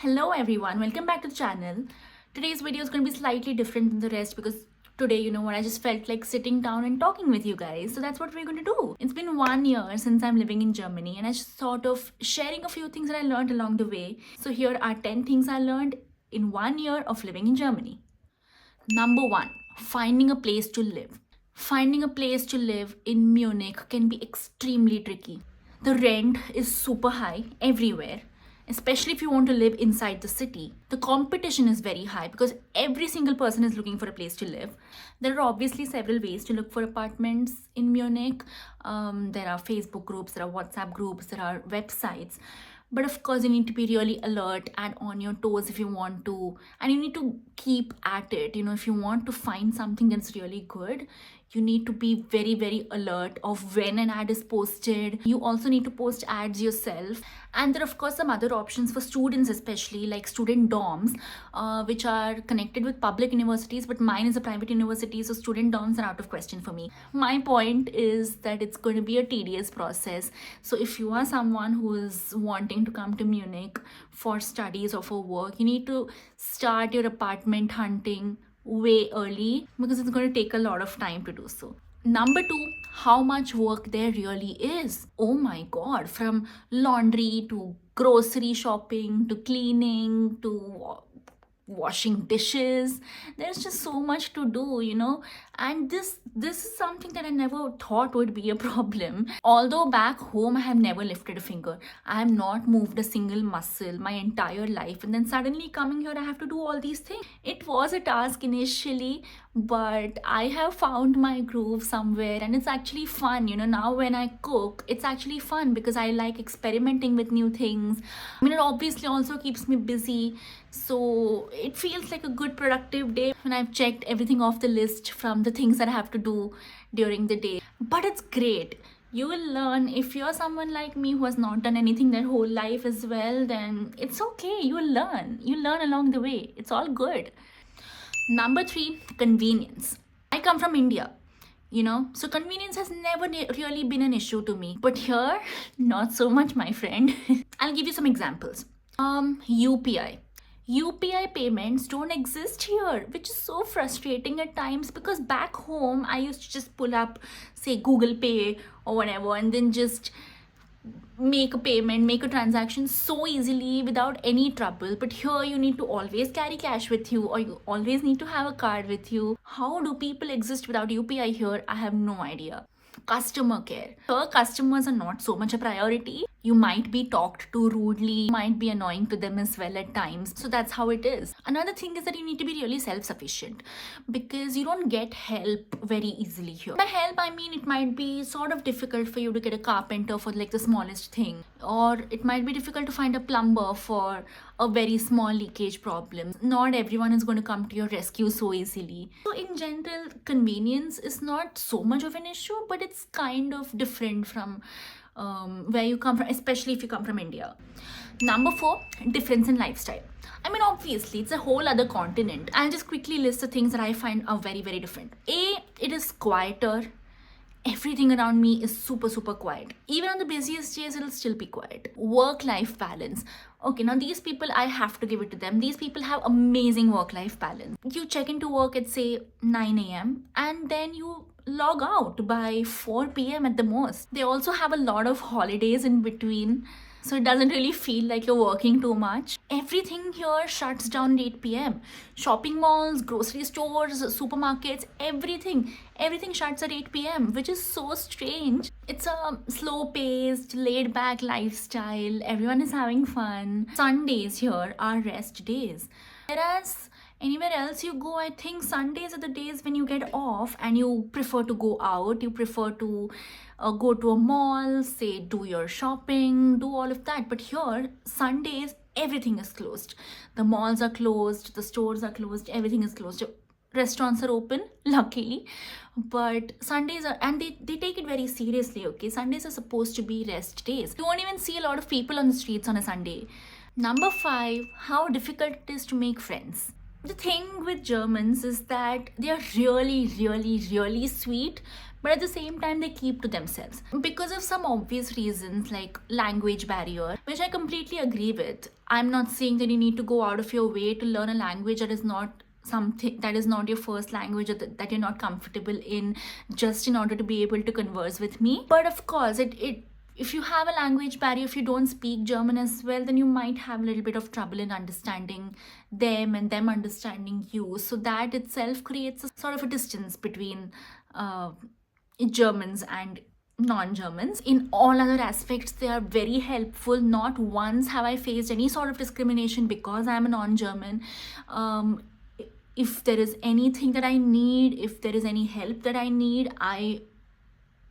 Hello everyone, welcome back to the channel. Today's video is going to be slightly different than the rest because today, you know what, I just felt like sitting down and talking with you guys. So that's what we're going to do. It's been 1 year since I'm living in Germany and I just thought of sharing a few things that I learned along the way. So here are 10 things I learned in 1 year of living in Germany. Number one, finding a place to live. Finding a place to live in Munich can be extremely tricky. The rent is super high everywhere, especially if you want to live inside the city. The competition is very high because every single person is looking for a place to live. There are obviously several ways to look for apartments in Munich. There are Facebook groups, there are WhatsApp groups, there are websites. But of course, you need to be really alert and on your toes if you want to, and you need to keep at it. You know, if you want to find something that's really good, you need to be very, very alert of when an ad is posted. You also need to post ads yourself. And there are, of course, some other options for students, especially like student dorms, which are connected with public universities, but mine is a private university, so student dorms are out of question for me. My point is that it's going to be a tedious process. So if you are someone who is wanting to come to Munich for studies or for work, you need to start your apartment hunting way early because it's going to take a lot of time to do so. Number two, how much work there really is. Oh my god, from laundry to grocery shopping to cleaning to washing dishes, there's just so much to do, you know. And this is something that I never thought would be a problem. Although back home I have never lifted a finger, I have not moved a single muscle my entire life, and then suddenly coming here I have to do all these things. It was a task initially, but I have found my groove somewhere and it's actually fun. You know, now when I cook, it's actually fun because I like experimenting with new things. I mean, it obviously also keeps me busy, so it feels like a good productive day when I've checked everything off the list from the things that I have to do during the day. But it's great. You will learn. If you're someone like me who has not done anything their whole life as well, then it's okay. You will learn. You learn along the way. It's all good. Number three, convenience. I come from India, you know, so convenience has never really been an issue to me. But here, not so much, my friend. I'll give you some examples. UPI. UPI payments don't exist here, which is so frustrating at times because back home I used to just pull up, say, Google Pay or whatever, and then just make a payment, make a transaction so easily without any trouble. But here you need to always carry cash with you, or you always need to have a card with you. How do people exist without UPI here? I have no idea. Customer care. Here, customers are not so much a priority. You might be talked to rudely, might be annoying to them as well at times. So that's how it is. Another thing is that you need to be really self-sufficient because you don't get help very easily here. By help, I mean it might be sort of difficult for you to get a carpenter for like the smallest thing, or it might be difficult to find a plumber for a very small leakage problem. Not everyone is going to come to your rescue so easily. So in general, convenience is not so much of an issue, but it's kind of different from where you come from, especially if you come from India. Number four, difference in lifestyle. I mean, obviously, it's a whole other continent. I'll just quickly list the things that I find are very, very different. A, it is quieter. Everything around me is super, super quiet. Even on the busiest days, it'll still be quiet. Work-life balance. Okay, now these people, I have to give it to them. These people have amazing work-life balance. You check into work at, say, 9 a.m. and then you log out by 4 p.m. at the most. They also have a lot of holidays in between, so it doesn't really feel like you're working too much. Everything here shuts down at 8 p.m. Shopping malls, grocery stores, supermarkets, everything shuts at 8 p.m., which is so strange. It's a slow-paced, laid-back lifestyle. Everyone is having fun. Sundays here are rest days. Whereas anywhere else you go, I think Sundays are the days when you get off and you prefer to go out. You prefer to go to a mall, say, do your shopping, do all of that. But here, Sundays, everything is closed. The malls are closed, the stores are closed, everything is closed. Restaurants are open, luckily, but Sundays are, and they take it very seriously, okay? Sundays are supposed to be rest days. You won't even see a lot of people on the streets on a Sunday. Number five, how difficult it is to make friends. The thing with Germans is that they are really, really, really sweet, but at the same time they keep to themselves because of some obvious reasons like language barrier, which I completely agree with. I'm not saying that you need to go out of your way to learn a language that is not something, that is not your first language, or that you're not comfortable in, just in order to be able to converse with me. But of course, it if you have a language barrier, if you don't speak German as well, then you might have a little bit of trouble in understanding them and them understanding you. So that itself creates a sort of a distance between uh, Germans and non-Germans. In all other aspects, they are very helpful. Not once have I faced any sort of discrimination because I'm a non-German. Um, if there is anything that I need, if there is any help that I need, I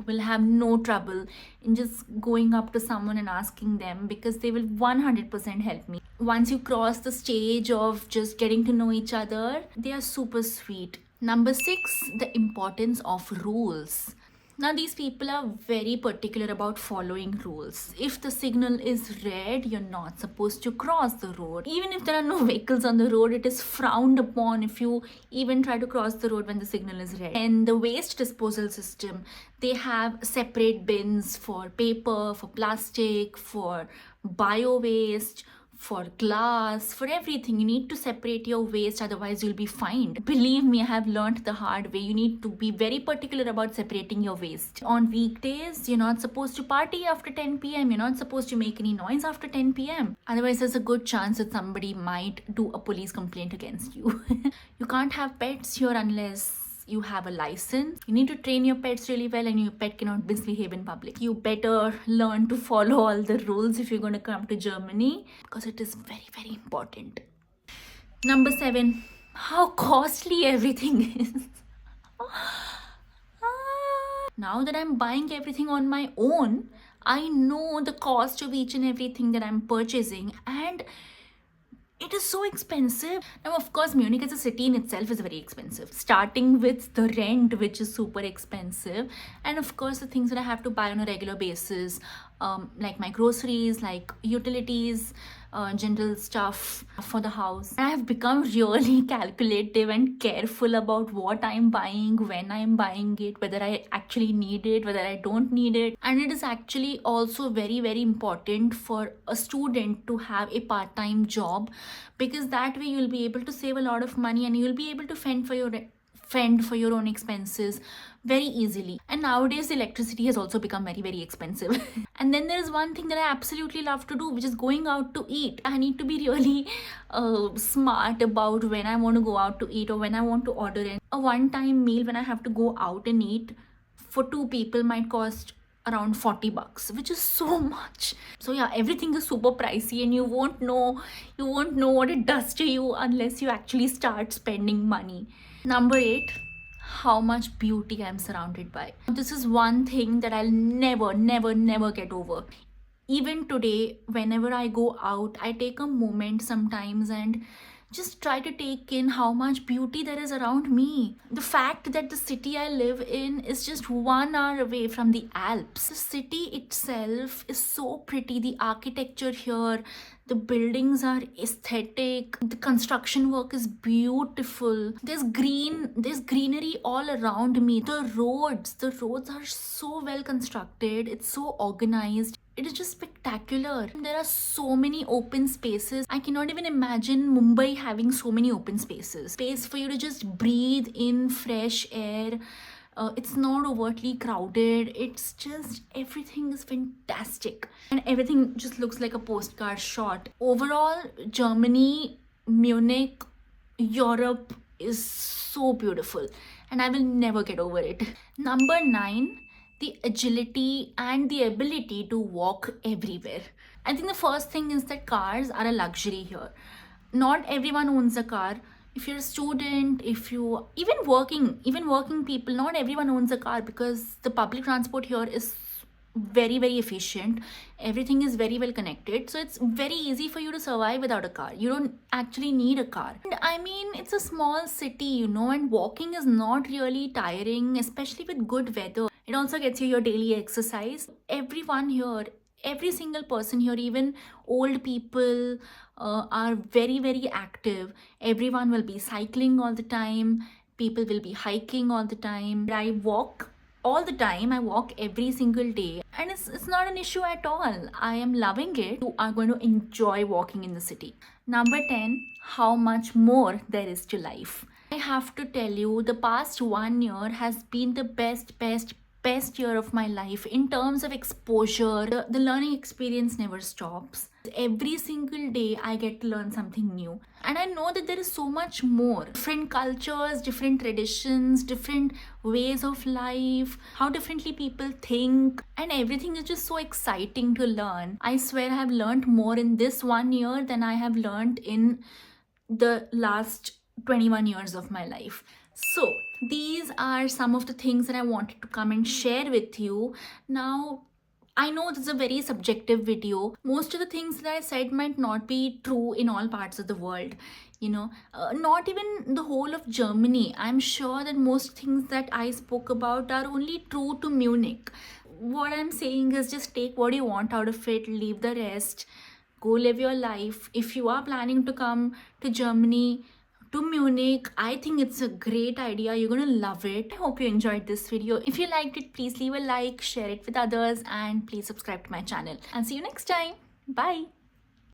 will have no trouble in just going up to someone and asking them, because they will 100% help me. Once you cross the stage of just getting to know each other, they are super sweet. Number 6, the importance of rules. Now, these people are very particular about following rules. If the signal is red, you're not supposed to cross the road. Even if there are no vehicles on the road, it is frowned upon if you even try to cross the road when the signal is red. And the waste disposal system, they have separate bins for paper, for plastic, for bio waste, for glass, for everything. You need to separate your waste, otherwise you'll be fined. Believe me, I have learned the hard way. You need to be very particular about separating your waste. On weekdays, you're not supposed to party after 10 p.m. You're not supposed to make any noise after 10 p.m. Otherwise, there's a good chance that somebody might do a police complaint against you. You can't have pets here unless you have a license. You need to train your pets really well, and your pet cannot misbehave in public. You better learn to follow all the rules if you're going to come to Germany, because it is very, very important. Number 7, how costly everything is. Now that I'm buying everything on my own, I know the cost of each and everything that I'm purchasing, and it is so expensive. Now, of course, Munich as a city in itself is very expensive, starting with the rent, which is super expensive, and of course the things that I have to buy on a regular basis, like my groceries, like utilities, general stuff for the house. I have become really calculative and careful about what I'm buying, when I'm buying it, whether I actually need it, whether I don't need it. And it is actually also very, very important for a student to have a part-time job, because that way you'll be able to save a lot of money and you'll be able to fend for your own expenses very easily. And nowadays electricity has also become very, very expensive. And then there is one thing that I absolutely love to do, which is going out to eat. I need to be really smart about when I want to go out to eat or when I want to order in. A one-time meal when I have to go out and eat for 2 people might cost around $40, which is so much. So yeah, everything is super pricey, and you won't know what it does to you unless you actually start spending money. Number 8, how much beauty I'm surrounded by. This is one thing that I'll never, never, never get over. Even today, whenever I go out, I take a moment sometimes and just try to take in how much beauty there is around me. The fact that the city I live in is just 1 hour away from the Alps. The city itself is so pretty. The architecture here, the buildings are aesthetic, the construction work is beautiful. There's greenery all around me. The roads are so well constructed. It's so organized. It is just spectacular. There are so many open spaces. I cannot even imagine Mumbai having so many open spaces. Space for you to just breathe in fresh air. It's not overtly crowded. It's just, everything is fantastic. And everything just looks like a postcard shot. Overall, Germany, Munich, Europe is so beautiful. And I will never get over it. Number 9, the agility and the ability to walk everywhere. I think the first thing is that cars are a luxury here. Not everyone owns a car. If you're a student, if you even working people, not everyone owns a car, because the public transport here is very, very efficient. Everything is very well connected, so it's very easy for you to survive without a car. You don't actually need a car. And I mean, it's a small city, and walking is not really tiring, especially with good weather. It also gets you your daily exercise. Everyone here, every single person here, even old people, are very, very active. Everyone will be cycling all the time. People will be hiking all the time. I walk all the time. I walk every single day, and it's not an issue at all. I am loving it. You are going to enjoy walking in the city. Number 10, how much more there is to life. I have to tell you, the past 1 year has been the best year of my life in terms of exposure. The learning experience never stops. Every single day I get to learn something new, and I know that there is so much more. Different cultures, different traditions, different ways of life, how differently people think, and everything is just so exciting to learn. I swear I have learned more in this 1 year than I have learned in the last 21 years of my life. So these are some of the things that I wanted to come and share with you. Now, I know this is a very subjective video. Most of the things that I said might not be true in all parts of the world. Not even the whole of Germany. I'm sure that most things that I spoke about are only true to Munich. What I'm saying is just take what you want out of it, leave the rest, go live your life. If you are planning to come to Germany, to Munich, I think it's a great idea. You're gonna love it. I hope you enjoyed this video. If you liked it, please leave a like, share it with others, and please subscribe to my channel. And see you next time. Bye.